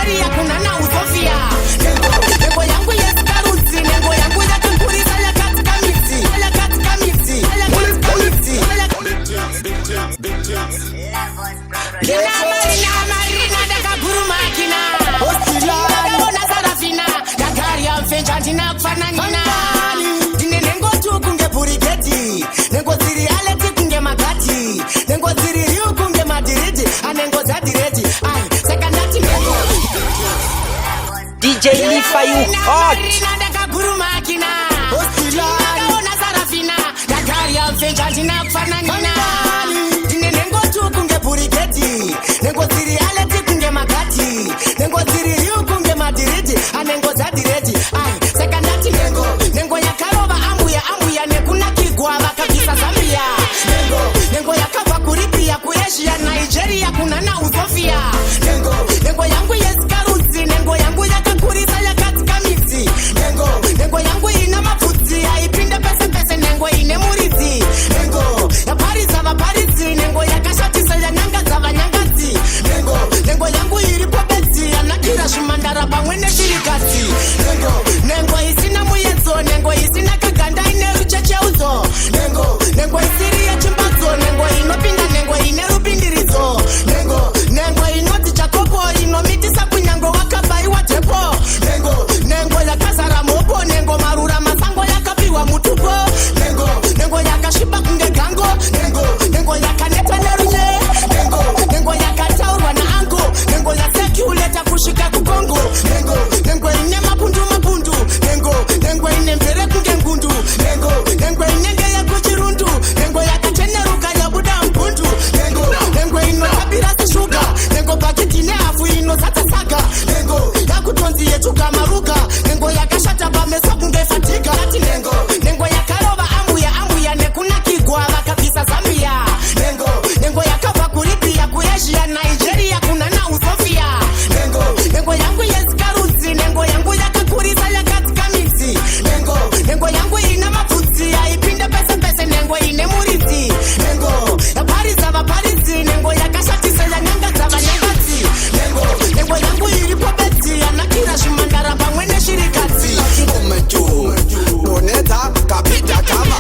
Nigeria kuna na Usofia. Nengo yangu yes karusi, nengo yangu ya tempurisa ya katika miti. Kina marina daga guru makina. Kina ona sarafina, dagari ya mfenja ndina kufananina. Dine nengo tu kunge burigeti, nengo ziri aleti kunge magati, nengo ziri riu kunge madiriti, anengo zadireti. Ay, sekandati nengo DJ Lifa you hot. Marina daga guru makina. Kina ona sarafina, dagari ya mfenja ndina kufananina. Dine nengo tu kunge burigeti, nengo ziri aleti kunge magati, nengo ziri riu kunge madiriti, anengo zadireti. Ay, sekandati nengo ya karoba ambuya nekuna kigwaba kabisa Zambia. Nengo ya kava kuripia kueshia Nigeria kuna na Usofia. Nengo yangu yes karusi, nengo yangu ya kakurisa ya katika miti. Nengo yangu ina mafuti ya ipinde pese nengo ine murizi. Nengo ya Parisi nengo ya kashatisa ya nyanga zava nyangati. Nengo yangu iripo beti ya nakira shumandara pamwene shirikati. Nengo isina muyezo, nengo isina kaganda ine rucheche uzo. Nengo isiri ya chimbazo, nengo inopinda, nengo ine rupindirizo. Nengo inoti chakopo, inomitisa kunyango wakabai watepo. Nengo ya kasara mopo, nengo marura masango ya kapiwa mutupo. Nengo ya kashiba kunge gango, nengo ya kaneta nerunye. Nengo ya kataurwa na ango, nengo ya seki uleta kushika kukongo. Nengo ine mapundu, nengo ine mbere kunge ngundu. Nengo ine ngeye kuchirundu, nengo ya kateneruka ya buda mpundu. Nengo ino tabira sishuga, nengo pakiti ne afu ino sata saka. Nengo ya kutonzi yetu kamaruka, nengo ya kashata bamesa kunge fatika. Nengo ya karoba ambuya nekuna kigwaba kabisa Zambia. Nengo ya kava kuripia kueshia Nigeria kuna na Usofia. Nengo yangu yes karusi, nengo yangu ya kakurisa ya katika miti. Nengo yangu ina mafuti ya ipinde pese nengo ine murizi. Nengo ya Parisi nengo ya kashatisa ya nyanga zava nyangati. Nengo yangu iripo beti ya nakira shumandara pamwene shirikati. Doneta kapita kama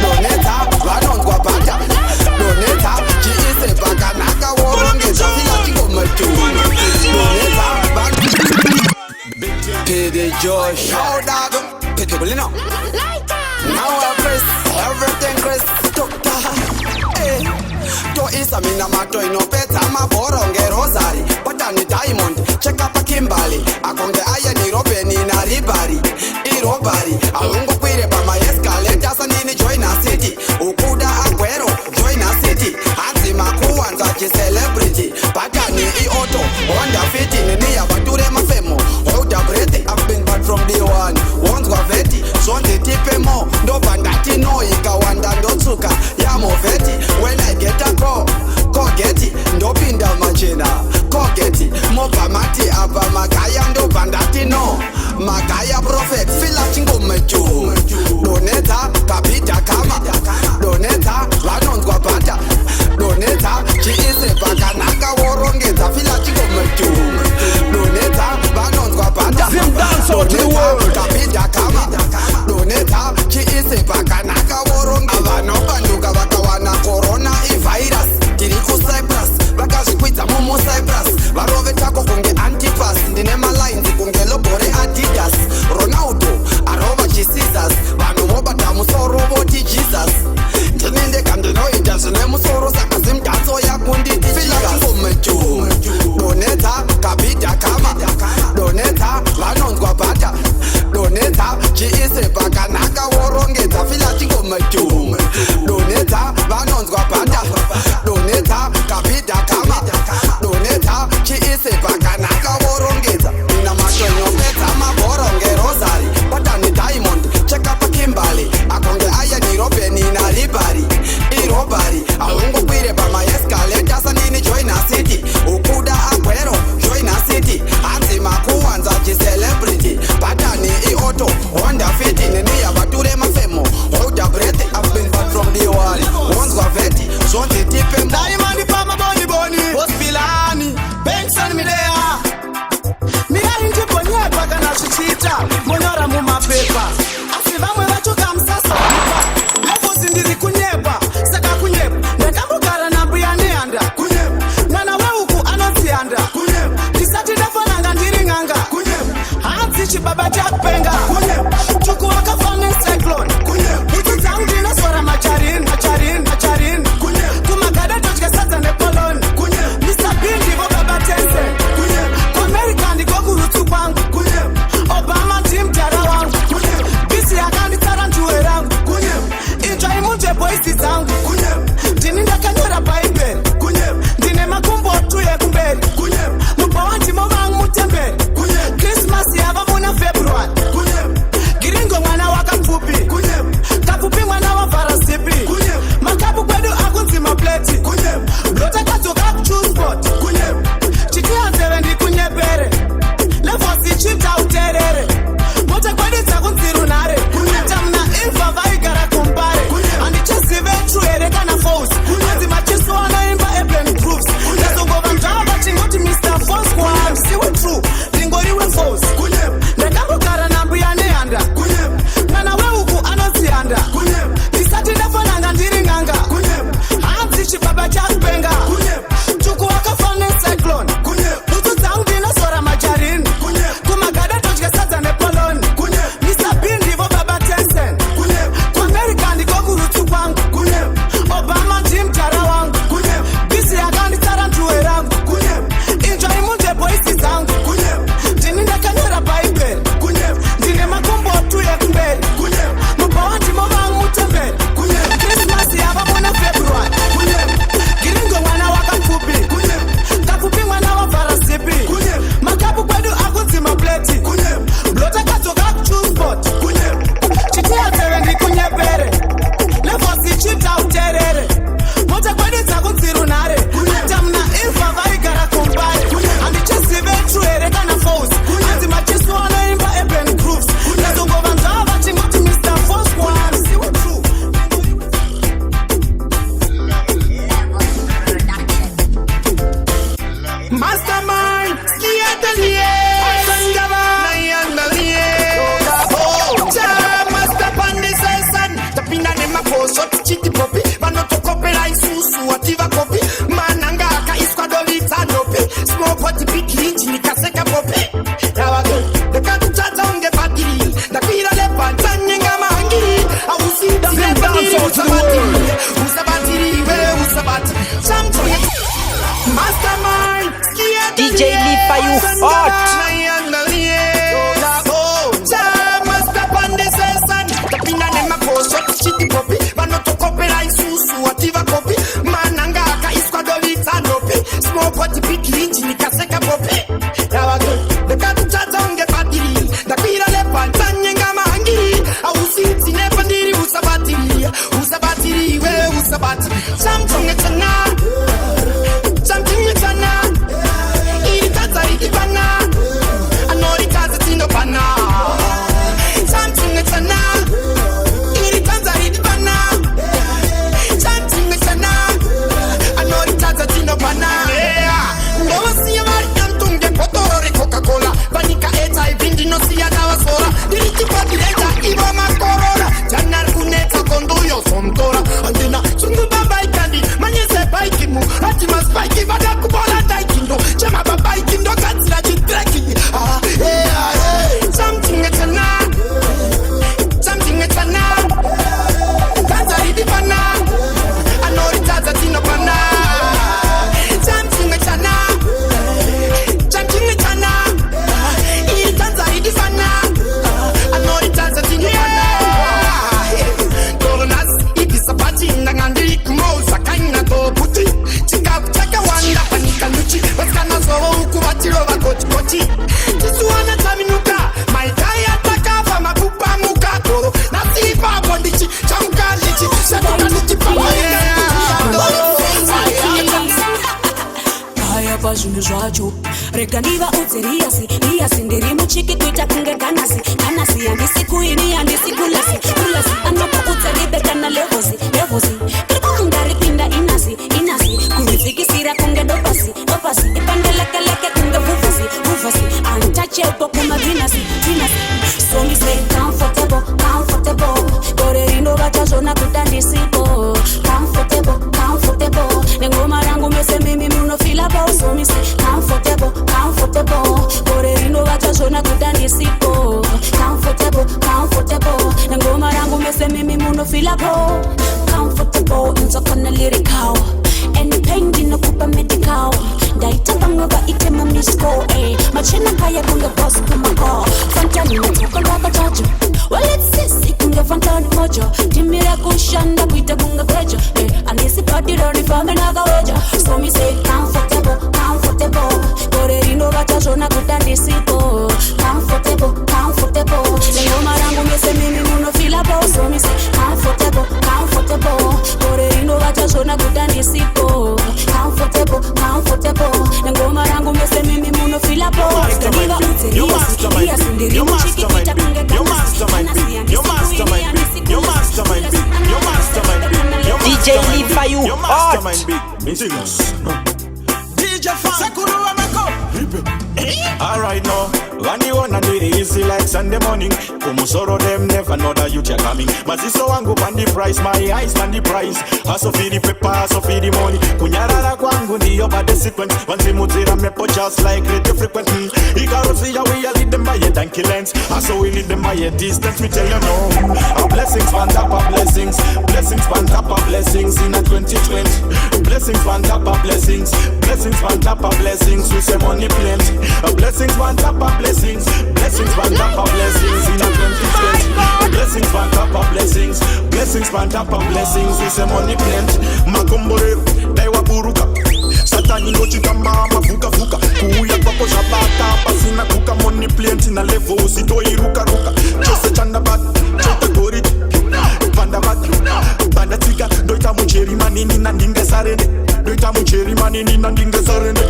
Doneta vanonzwa bata Doneta chiise pakanaka worongeza fila chingoma tu Doneta Pede Josh Show dog Pede Bolino Now I press everything Chris Doctor To isa mina mato inopeta maboronge rosari Patani diamond check up a Kimberly Akonge aya ni robeni na ribari Irobari Alungu kwire pa my escalator Sanini join a city Ukuda Aguero join a city Hansi makuwanza chi celebrity Patani I auto Honda fitting ni ya bature mafemo Hold up ready I've been bad from day one Once wa veti Sonde tipe mo Ndo bandati no Ikawanda ndo tsuka Ya mo veti When I get a call Kogeti Ndo pinda machina Kogeti Mopa mati Aba magaya ndo bandati no Magaya prophet Fila chingo mechu Doneta kapita kama Doneta vanonzwa bata Doneta chiise pakanaka worongeza Fila chingo mechu Doneta vanonzwa bata Doneta kapita kama Doneta chiise pakanaka worongeza Avanobanduka vakawana corona i-virus Tiriku Cyprus Vakazvikwidza mumu Cyprus Varove tako kunge antipas Ndine malines kunge lobore Adidas Ronaldo arova chisizas Vanhu vobata musoro voti Jesus Ndinendeka ndinoita zvine musoro saka zimdatso yakunditi Fila chingometu Doneta kapita kama Doneta vanonzwa bata Doneta chiise pakanaka worongedza Fila chingometu Doneta vanonzwa bata Doneta kapita kama Doneta chiise pakanaka worongedza Nina macho inopedza maboronge rosari Patani diamond check up a Kimberly Akonge aya ni robeni na ribari Irobari Alungu kwire pa my escalator Sanini join a city Ukuda Aguero join a city Hansi makuwanza chi celebrity Patani I auto Honda fitting ni ya bature mafemo Hold up ready I've been bad from day one for you hot. Smoke what the big lynch ni kaseka popi. Yawa go. The katu chata unge patiri. Da kwira lepa tanye ngama hangiri. Ausiti nepa ndiri usabatiri. Usabatiri we usabatiri. Samtunge tana. Samtunge tana. Iri tata iri bana. Anori tata tino bana. Samtunge tana. Iri tata iri bana. Samtunge tana. Anori tata tino bana. Coca-Cola, Vanica eta e vindi non sia da sola. Diritti qua diretta, Ivo Macorona. Giannar Cunetta con Duio Sontora. Andina, sungu babai kandi, manyese baikimu. Atima spike, vada kubola daikindo. Chama babai kindo, katsira jitreki. Something it's a na. Something it's a na. Katsari di bana. Anori tata tino bana. Something it's a na. Reganiva uteriasi, liasi ndirimu chiki kuita kunge ganasi. Ganasi andisi kuini andisi kulasi. Kulasi anopo uteribe kana levosi, levosi. Ngari pinda inasi, inasi. Kuriziki sira kunge dopasi, dopasi. Ipandeleke leke kunge vuvasi, vuvasi. Untouchable kuma vinasi, vinasi. So me say comfortable, comfortable. Korerino bacha zona kutandisipo. Comfortable, comfortable. Nengoma rangu mese mimi muno fila bo. So me say comfortable, comfortable. Korerino bacha zona kutandisipo. Comfortable, comfortable. Nengoma rangu mese mimi muno fila bo. Comfortable, insokona lyrical. Any pain dino kupa medical. Daita bangova itema misko. Machina kaya kunga boss kumako. Fantani natuka raka jaju. Well it's this, ikunga fantani mojo. Timira kushanda kuita kunga kwejo. Anisi pati roni fame naga weja. So me say comfortable, comfortable. Korerino bacha zona kutandisipo. Comfortable, comfortable. Lengo marangu mese mimi muno fila bo. So me say comfortable, comfortable. Korerino bacha zona kutandisipo. Comfortable, comfortable. Lengo marangu mese mimi muno fila bo. You mastermind, you mastermind, you mastermind, you mastermind, you mastermind, you mastermind, DJ live for you hot. DJ Sakuru Amako. Alright now, when you wanna do it easy like Sunday morning. Kumusoro them never know that you are coming. Masiso wangu pandi price, my eyes pandi price. Haso fi the paper, haso fi the money. Kunyarara kwangu ndiyo bade sequence. Wanzi mutira mepo just like radio frequent. Igaro see ya we a lead them by a donkey lens. Haso we lead them by a distance, we tell you no. Our blessings on top of blessings. Blessings on top of blessings in a 2020. Blessings on top of blessings. Blessings on top of blessings, we say money plenty. Blessings on top of blessings. Blessings on top of blessings in a 2020. Blessings on top of blessings. Blessings on top of blessings, we say money plenty. Makombore, daiwa buruka. Satani no chikamba, mafuka fuka. Kuya pako shabata, pasina kuka money plenty na levo usito iruka ruka. Chose chanda bat, chote gorit. Banda bat, banda tika. Doita mucheri manini na ndinga sarende. Doita mucheri manini na ndinga sarende.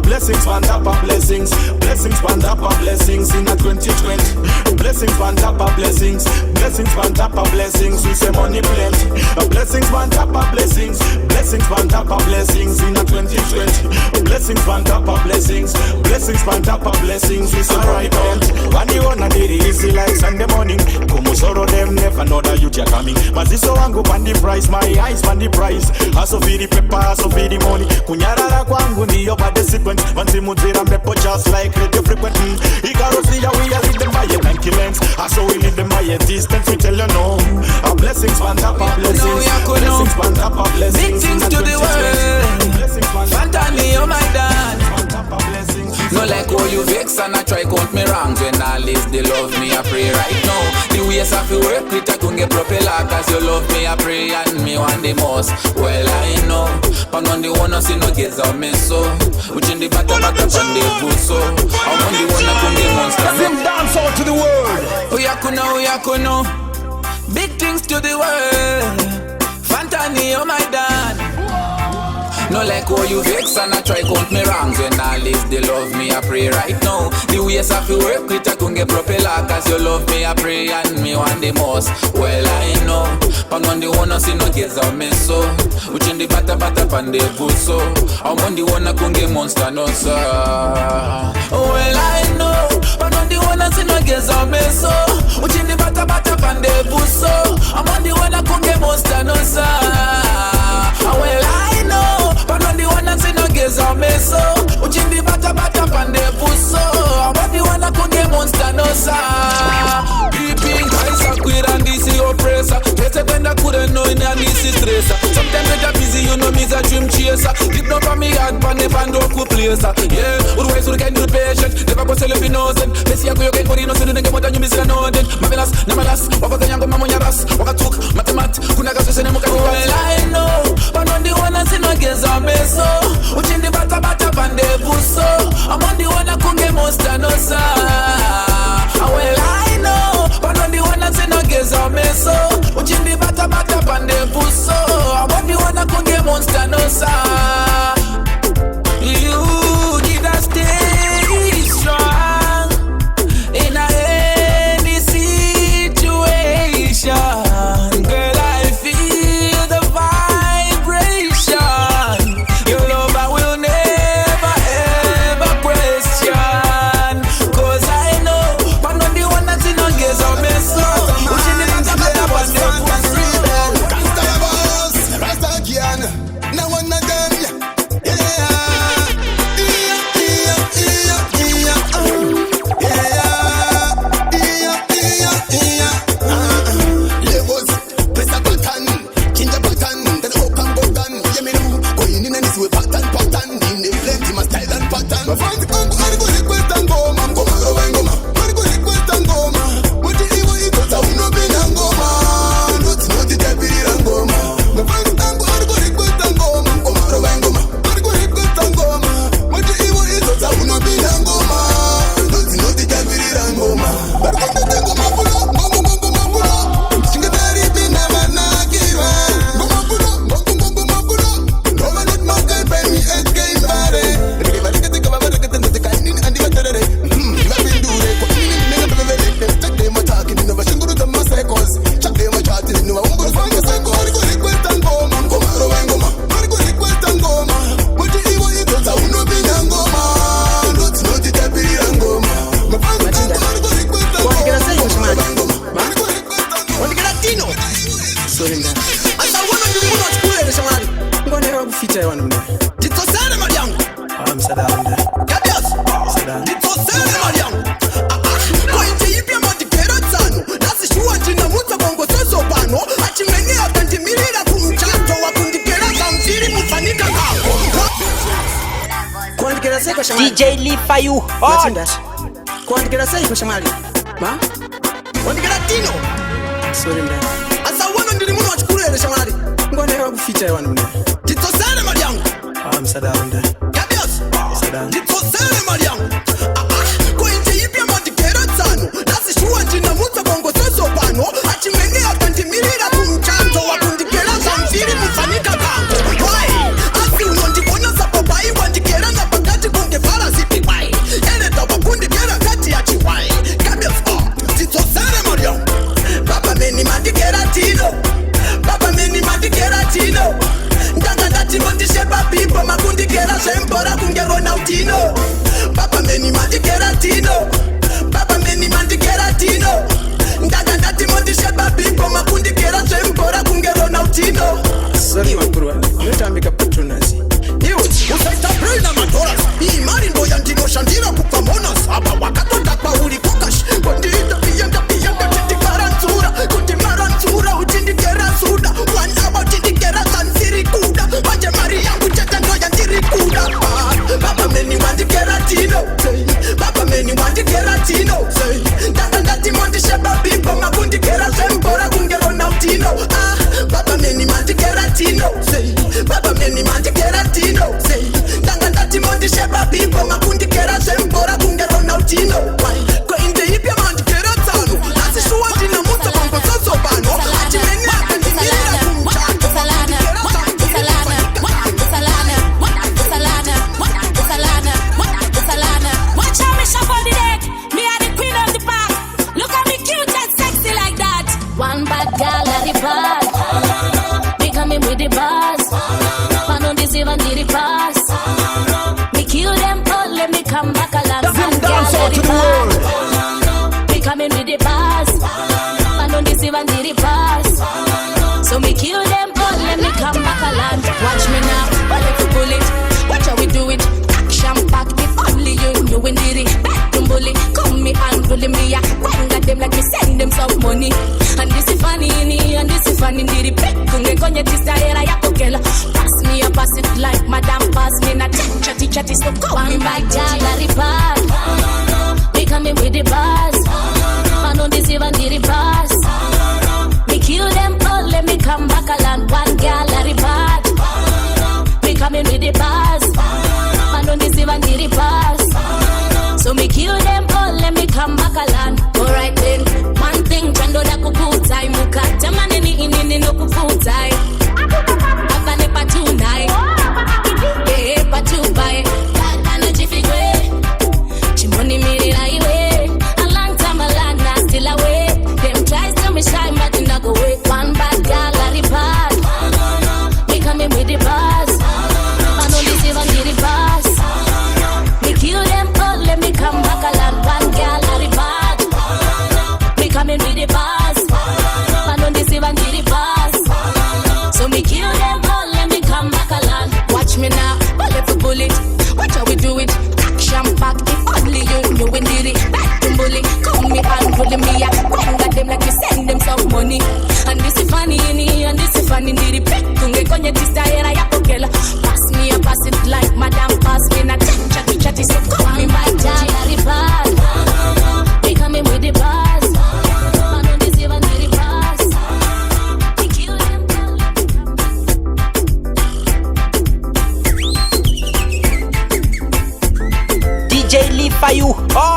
Blessings on top of blessings. Blessings on top of blessings in a 2020. Blessings on top of blessings. Blessings on top of blessings, we say money plenty. Blessings on top of blessings. Blessings on top of blessings in a 2020. Blessings on top of blessings. Blessings on top of blessings, we say right on. When you wanna do it easy like Sunday morning. Kumusoro them never know that you are coming. Masiso wangu pandi price, my eyes pandi price. Haso fi the paper, haso fi the money. Kunyarara kwangu ndiyo bade sequence. Wanzi mutira mepo just like radio frequent. Igaro see ya we a lead them by a donkey lens. Haso we lead them by a distance, we tell you no. Our blessings on top of blessings. Blessings on top of blessings. Big things to the world. Fantani, oh my dad. No like how you vex and I try count me wrongs. When I list the love me I pray right now. The ways of you work with I couldn't get propeller. Cause you love me I pray and me want the most. Well I know, but on the one I see no kids on me so. Which in the batter on the bush so. I'm on the one I couldn't get monster. Sing dance out to the world. Uyakuno. Big things to the world. Fantani, oh my dad. No like how you vex and I try count me wrongs. When I list the love me I pray right now. The ways of you work with I couldn't get propeller. Cause you love me I pray and me want the most. Well I know, but on the one I see no kids on me so. Which in the batter on the bush so. I'm on the one I couldn't get monster no sir. Well I know, but on the one I see no kids on me so. Which in the batter on the bush so. I'm on the one I couldn't get monster no sir. Well I know, but on the one I see no gaze on me so. Which in the batter on the bush so. I'm on the one I couldn't get monster no sir. Peeping guys are queer and this is oppressor. Get a bend I couldn't know in a this stresser. Sometimes when you're busy you know me's a dream chaser. Keep up on me hard pan the bandoku placer. Yeah, otherwise you can't do patient. Never go sell if you know then. Let's see how you get for the no so you don't get more than you miss a no then. Marvelous, namalas, waka kanyango mamonyaras. Waka tuk, matemat, kunaga so sene muka. Well I know, but on the one I see no gaze on me so. Which in the batter on the bush so. I'm on the one I couldn't get monster no sir. Well I know, but on the one I see no gaze on me so. Which in the batter on the bush so. I'm on the one I couldn't get monster no sir. You need to stay strong in any situation. Girl, I feel the vibration. Your love I will never ever question. Cause I know, but not the one that's in a gaze of me so. Which in the batter on the bush so. Now one of them, Levels, press a button, change a button, then hook and go gun. Yeah, me know, going in and this way pattern. In the plenty, my style and pattern. My fans go request and go, man, go, man, go, man. Man, go request and go, man. What the evil is, I will not be and go, man. What's not the devil and go, man. My fans go request and go, man, go, man, go, man. Man, go request and go, man. What the evil is, I will not be and go, man. What's not the devil and go, man. But go, man, pull up, go, pull up. Sing a daddy, be never not give up. Go, man, pull up. No man let my girl pay me again, buddy. If I think about it, and the kind in and the better day. I've been doing it, but never let them take them talking. Never should go to my cycles. Check them my charting. No, I won't go find a cycle. I go request and go, man. Go, man, go, man. I go request and go, man. What the evil is, I will not be and go, man. What's not the devil and go, man. My fans go request and go, man. Quando que latino? Sorinda. Asa wana ndi muno chikule shamari. Ngone ro kuficha wana mna. Ditosana mariangu. Amsterdam. Kabios. Amsterdam. Ditosana mariangu. Kwa nje ipi amadikera tsano. Nasi shuwa jina muta bongo soso pano. Achimene akandimirira kumchato wa kundikera kamfiri mufanika kako. Quando que ela sai com shamari. DJ Lifa you hot. Quando que ela sai com shamari. Ma? Quando que latino? Sorinda. Asa wana ndi muno chikule shamari. Ngone ro kuficha wana mna. Ditosana mariangu. Amsterdam. Kabios. Amsterdam. Ditosana mariangu. Kwa nje ipi amadikera tsano. Nasi shuwa jina muta bongo soso pano. Achimene akandimirira kumchato wa kundikera kamfiri mufanika kako. Why? Asi unondibona sababai wandikera na pakati kungefala zipi why? Ene tawa kundikera kati ya chiwai. Kabios. Ditosana mariangu. Baba meni madikera tino. Ndanga ndati mondishe papipo makundikera sempora kungerona utino. Baba meni madikera tino. Ndanga ndati mondishe papipo makundikera sempora kungerona utino. Sorry makurwa, notambika patronasi. Iwe, usaita brain na madoras. Hii mari ndo yandino shandira kupa monas. Aba wakatoka kwa uli kukash. Kondita piyanga chitikara nzura. Kutimara nzura utindikera suda. One hour utindikera kansiri kuda. Waje mari yangu cheta ndo yandiri kuda. Baba meni mandikera tino. the bars. Man on this even need the pass. Me kill them all, let me come back along. Them dance out to the world. Me coming with the bars. Man on this even need the pass. So me kill them all, let me come back along. Watch me now, but if you pull it, watch how we do it. Action pack, if only you knew we did it. Back to bully, come me and bully me. I got them like me send them some money. And this is funny, and this is funny. Did it back, kunge konye tista era ya pokela. Pass me a pass it like madam pass me na chatty so call me back Larry Park. Me coming with the bars. I know this even did it pass. Me kill them all, let me come back along. One girl Larry Park. Me coming with the bars. I know this even did it pass. So me kill them all, let me come back along. Alright then, one thing chando da kukutai mukata maneni inini no kufutai. Abane patunai, eh patubai. Kana chifigwe, chimoni miri na iwe. A long time alana still away. Them tries to me shine but you not go away. One bad girl Larry Park. Me coming with the bars. I know this even did it pass. Me kill them all, let me come back along. One girl Larry Park. Me coming with the bars. I know this even did it pass. So me kill them all, let me come back along. Watch me now, bullet for bullet. Watch how we do it. Action pack, if only you knew we did it. Back to bully, come me and bully me. I got them like we send them some money. And this is funny, and this is funny. Did it back, kunge konye tista era ya pokela. Pass me a pass it like madam pass me na chatty so call me my Larry Park. Me coming with the bars. I know this even did it pass. Me kill them all. DJ Live for you all.